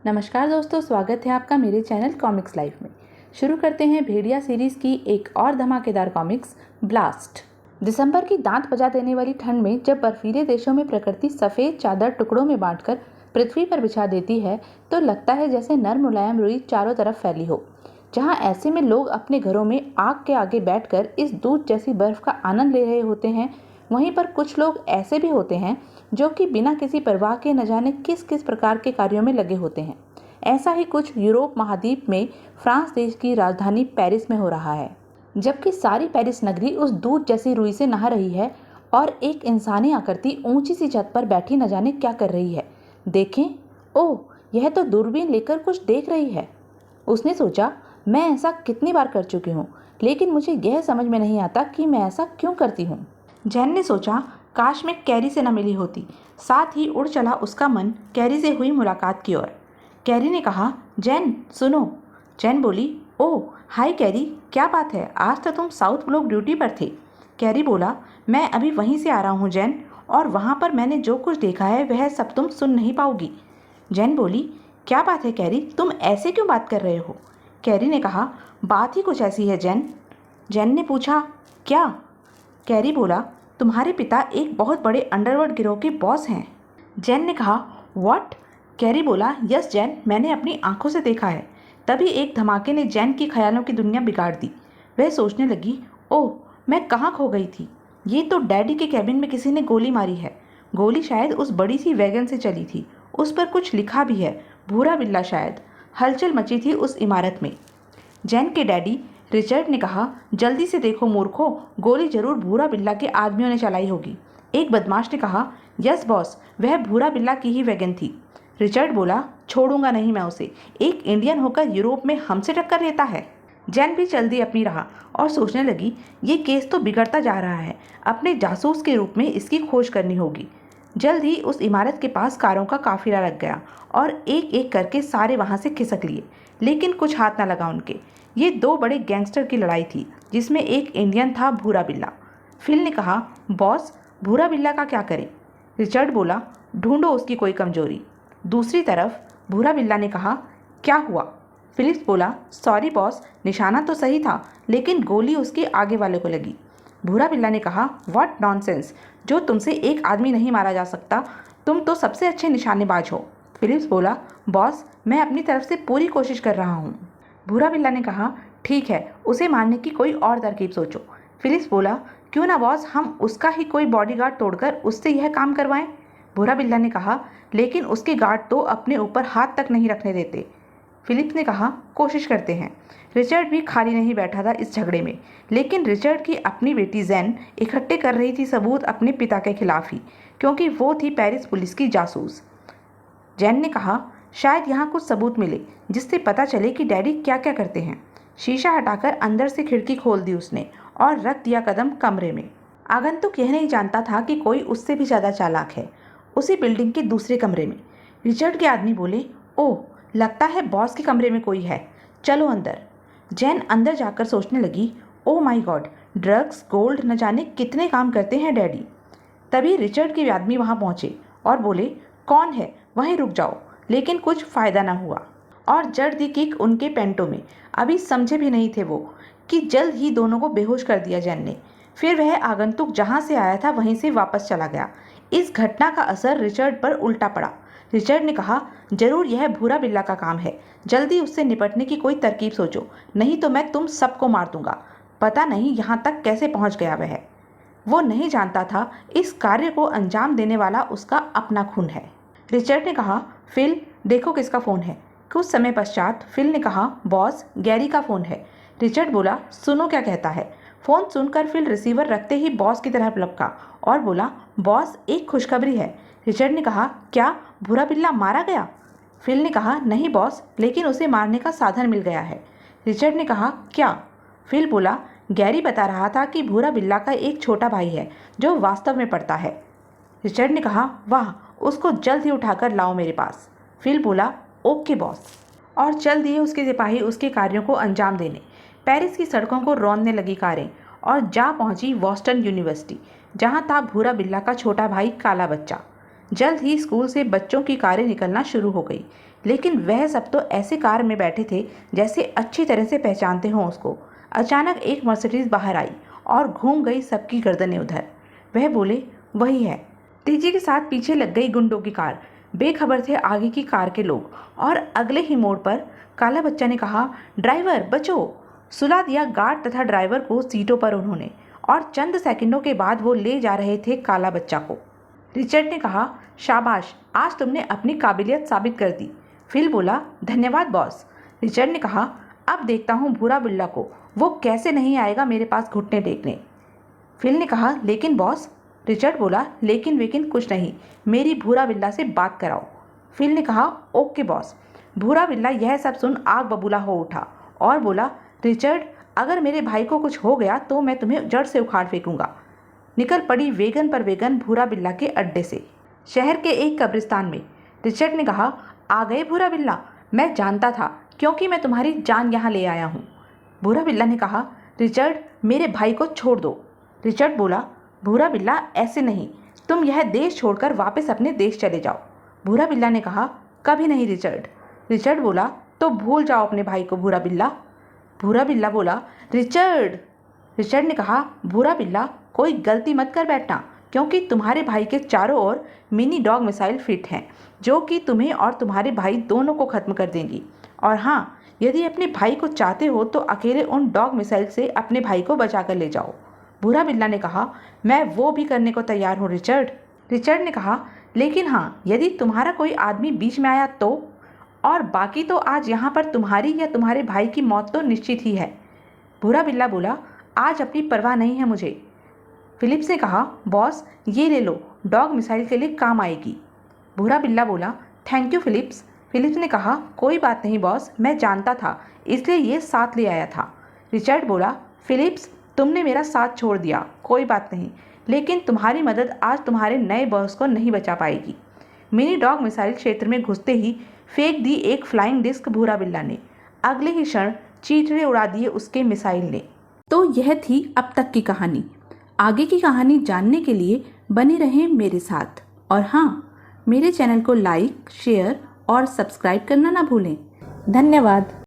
नमस्कार दोस्तों, स्वागत है आपका मेरे चैनल कॉमिक्स लाइफ में। शुरू करते हैं भेड़िया सीरीज की एक और धमाकेदार कॉमिक्स ब्लास्ट। दिसंबर की दांत बजा देने वाली ठंड में जब बर्फीले देशों में प्रकृति सफेद चादर टुकड़ों में बांटकर पृथ्वी पर बिछा देती है तो लगता है जैसे नर्म मुलायम रुई चारों तरफ फैली हो। जहां ऐसे में लोग अपने घरों में आग के आगे बैठकर इस दूध जैसी बर्फ का आनंद ले रहे होते हैं, वहीं पर कुछ लोग ऐसे भी होते हैं जो कि बिना किसी परवाह के न जाने किस किस प्रकार के कार्यों में लगे होते हैं। ऐसा ही कुछ यूरोप महाद्वीप में फ्रांस देश की राजधानी पेरिस में हो रहा है। जबकि सारी पेरिस नगरी उस दूध जैसी रुई से नहा रही है और एक इंसानी आकृति ऊंची सी छत पर बैठी न जाने क्या कर रही है। देखें, ओह, यह तो दूरबीन लेकर कुछ देख रही है। उसने सोचा, मैं ऐसा कितनी बार कर चुकी हूँ, लेकिन मुझे यह समझ में नहीं आता कि मैं ऐसा क्यों करती हूँ। जैन ने सोचा, काश मैं कैरी से न मिली होती। साथ ही उड़ चला उसका मन कैरी से हुई मुलाकात की ओर। कैरी ने कहा, जैन सुनो। जैन बोली, ओह हाय कैरी, क्या बात है, आज तो तुम साउथ ब्लॉक ड्यूटी पर थे। कैरी बोला, मैं अभी वहीं से आ रहा हूँ जैन, और वहाँ पर मैंने जो कुछ देखा है वह सब तुम सुन नहीं पाओगी। जैन बोली, क्या बात है कैरी, तुम ऐसे क्यों बात कर रहे हो। कैरी ने कहा, बात ही कुछ ऐसी है जैन। जैन ने पूछा, क्या। कैरी बोला, तुम्हारे पिता एक बहुत बड़े अंडरवर्ल्ड गिरोह के बॉस हैं। जैन ने कहा, व्हाट। कैरी बोला, यस जैन, मैंने अपनी आंखों से देखा है। तभी एक धमाके ने जैन की ख्यालों की दुनिया बिगाड़ दी। वह सोचने लगी, ओह मैं कहाँ खो गई थी। ये तो डैडी के कैबिन में किसी ने गोली मारी है। गोली शायद उस बड़ी सी वैगन से चली थी। उस पर कुछ लिखा भी है, भूरा बिल्ला शायद। हलचल मची थी उस इमारत में। जैन के डैडी रिचर्ड ने कहा, जल्दी से देखो मूर्खो, गोली जरूर भूरा बिल्ला के आदमियों ने चलाई होगी। एक बदमाश ने कहा, यस बॉस, वह भूरा बिल्ला की ही वैगन थी। रिचर्ड बोला, छोड़ूंगा नहीं मैं उसे, एक इंडियन होकर यूरोप में हमसे टक्कर लेता है। जैन भी चल दी अपनी राह और सोचने लगी, ये केस तो बिगड़ता जा रहा है, अपने जासूस के रूप में इसकी खोज करनी होगी। जल्द ही उस इमारत के पास कारों का काफिला लग गया और एक एक करके सारे वहां से खिसक लिए, लेकिन कुछ हाथ न लगा उनके। ये दो बड़े गैंगस्टर की लड़ाई थी, जिसमें एक इंडियन था, भूरा बिल्ला। फिल ने कहा, बॉस भूरा बिल्ला का क्या करें। रिचर्ड बोला, ढूंढो उसकी कोई कमजोरी। दूसरी तरफ भूरा बिल्ला ने कहा, क्या हुआ। फिलिप्स बोला, सॉरी बॉस, निशाना तो सही था, लेकिन गोली उसके आगे वाले को लगी। भूरा बिल्ला ने कहा, व्हाट नॉनसेंस, जो तुमसे एक आदमी नहीं मारा जा सकता, तुम तो सबसे अच्छे निशानेबाज हो। फिलिप्स बोला, बॉस मैं अपनी तरफ से पूरी कोशिश कर रहा हूँ। भूरा बिल्ला ने कहा, ठीक है, उसे मारने की कोई और तरकीब सोचो। फिलिप्स बोला, क्यों ना बॉस, हम उसका ही कोई बॉडीगार्ड तोड़कर उससे यह काम करवाएं। भूरा बिल्ला ने कहा, लेकिन उसके गार्ड तो अपने ऊपर हाथ तक नहीं रखने देते। फिलिप्स ने कहा, कोशिश करते हैं। रिचर्ड भी खाली नहीं बैठा था इस झगड़े में, लेकिन रिचर्ड की अपनी बेटी जैन इकट्ठे कर रही थी सबूत अपने पिता के खिलाफ ही, क्योंकि वो थी पेरिस पुलिस की जासूस। जैन ने कहा, शायद यहाँ कुछ सबूत मिले जिससे पता चले कि डैडी क्या क्या करते हैं। शीशा हटाकर अंदर से खिड़की खोल दी उसने और रख दिया कदम कमरे में। आगंतुक यह नहीं जानता था कि कोई उससे भी ज़्यादा चालाक है। उसी बिल्डिंग के दूसरे कमरे में रिचर्ड के आदमी बोले, ओह लगता है बॉस के कमरे में कोई है, चलो अंदर। जैन अंदर जाकर सोचने लगी, oh my God, drugs, gold, न जाने कितने काम करते हैं डैडी। तभी रिचर्ड के आदमी वहां पहुंचे और बोले, कौन है, वहीं रुक जाओ। लेकिन कुछ फायदा न हुआ और जड़ दी किक उनके पेंटों में। अभी समझे भी नहीं थे वो कि जल्द ही दोनों को बेहोश कर दिया जैन ने। फिर वह आगंतुक जहां से आया था वहीं से वापस चला गया। इस घटना का असर रिचर्ड पर उल्टा पड़ा। रिचर्ड ने कहा, जरूर यह भूरा बिल्ला का काम है, जल्दी उससे निपटने की कोई तरकीब सोचो, नहीं तो मैं तुम सबको मार दूंगा। पता नहीं यहाँ तक कैसे पहुँच गया वह। वो नहीं जानता था इस कार्य को अंजाम देने वाला उसका अपना खून है। रिचर्ड ने कहा, फिल देखो किसका फ़ोन है। कुछ समय पश्चात फिल ने कहा, बॉस गैरी का फ़ोन है। रिचर्ड बोला, सुनो क्या कहता है। फ़ोन सुनकर फिल रिसीवर रखते ही बॉस की तरफ लपका और बोला, बॉस एक खुशखबरी है। रिचर्ड ने कहा, क्या, भूरा बिल्ला मारा गया। फिल ने कहा, नहीं बॉस, लेकिन उसे मारने का साधन मिल गया है। रिचर्ड ने कहा, क्या। फिल बोला, गैरी बता रहा था कि भूरा बिल्ला का एक छोटा भाई है जो वास्तव में पढ़ता है। रिचर्ड ने कहा, वाह, उसको जल्द ही उठाकर लाओ मेरे पास। फिल बोला, ओके बॉस, और चल दिए उसके सिपाही उसके कार्यों को अंजाम देने। पेरिस की सड़कों को रौंदने लगी कारें और जा पहुंची बॉस्टन यूनिवर्सिटी, जहां था भूरा बिल्ला का छोटा भाई काला बच्चा। जल्द ही स्कूल से बच्चों की कारें निकलना शुरू हो गई, लेकिन वह सब तो ऐसे कार में बैठे थे जैसे अच्छी तरह से पहचानते हों उसको। अचानक एक मर्सिडीज बाहर आई और घूम गई सबकी गर्दनें उधर। वह बोले, वही है। तेजी के साथ पीछे लग गई गुंडों की कार। बेखबर थे आगे की कार के लोग और अगले ही मोड़ पर काला बच्चा ने कहा, ड्राइवर बचो। सुला दिया गार्ड तथा ड्राइवर को सीटों पर उन्होंने, और चंद सेकंडों के बाद वो ले जा रहे थे काला बच्चा को। रिचर्ड ने कहा, शाबाश, आज तुमने अपनी काबिलियत साबित कर दी। फिल बोला, धन्यवाद बॉस। रिचर्ड ने कहा, अब देखता हूँ भूरा बिल्ला को, वो कैसे नहीं आएगा मेरे पास घुटने टेकने। फिल ने कहा, लेकिन बॉस। रिचर्ड बोला, लेकिन वेकिन कुछ नहीं, मेरी भूरा बिल्ला से बात कराओ। फिल ने कहा, ओके बॉस। भूरा बिल्ला यह सब सुन आग बबूला हो उठा और बोला, रिचर्ड, अगर मेरे भाई को कुछ हो गया तो मैं तुम्हें जड़ से उखाड़ फेंकूंगा। निकल पड़ी वेगन पर वेगन भूरा बिल्ला के अड्डे से शहर के एक कब्रिस्तान में। रिचर्ड ने कहा, आ गए भूरा बिल्ला, मैं जानता था क्योंकि मैं तुम्हारी जान यहाँ ले आया हूँ। भूरा बिल्ला ने कहा, रिचर्ड, मेरे भाई को छोड़ दो। रिचर्ड बोला, भूरा बिल्ला, ऐसे नहीं, तुम यह देश छोड़कर वापस अपने देश चले जाओ। भूरा बिल्ला ने कहा, कभी नहीं रिचर्ड। रिचर्ड बोला, तो भूल जाओ अपने भाई को भूरा बिल्ला। भूरा बिल्ला बोला, रिचर्ड। रिचर्ड ने कहा, भूरा बिल्ला, कोई गलती मत कर बैठना, क्योंकि तुम्हारे भाई के चारों ओर मिनी डॉग मिसाइल फिट हैं जो कि तुम्हें और तुम्हारे भाई दोनों को खत्म कर देंगी। और हाँ, यदि अपने भाई को चाहते हो तो अकेले उन डॉग मिसाइल से अपने भाई को बचा कर ले जाओ। भूरा बिल्ला ने कहा, मैं वो भी करने को तैयार हूँ रिचर्ड। रिचर्ड ने कहा, लेकिन हाँ, यदि तुम्हारा कोई आदमी बीच में आया तो, और बाकी तो आज यहाँ पर तुम्हारी या तुम्हारे भाई की मौत तो निश्चित ही है। भूरा बिल्ला बोला, आज अपनी परवाह नहीं है मुझे। फिलिप्स ने कहा, बॉस, ये ले लो, डॉग मिसाइल के लिए काम आएगी। भूरा बिल्ला बोला, थैंक यू फिलिप्स। फिलिप्स ने कहा, कोई बात नहीं बॉस, मैं जानता था इसलिए ये साथ ले आया था। रिचर्ड बोला, फिलिप्स, तुमने मेरा साथ छोड़ दिया, कोई बात नहीं, लेकिन तुम्हारी मदद आज तुम्हारे नए बॉस को नहीं बचा पाएगी। मिनी डॉग मिसाइल क्षेत्र में घुसते ही फेंक दी एक फ्लाइंग डिस्क भूरा बिल्ला ने। अगले ही क्षण चीथड़े उड़ा दिए उसके मिसाइल ने। तो यह थी अब तक की कहानी। आगे की कहानी जानने के लिए बने रहें मेरे साथ, और हाँ, मेरे चैनल को लाइक, शेयर और सब्सक्राइब करना ना भूलें। धन्यवाद।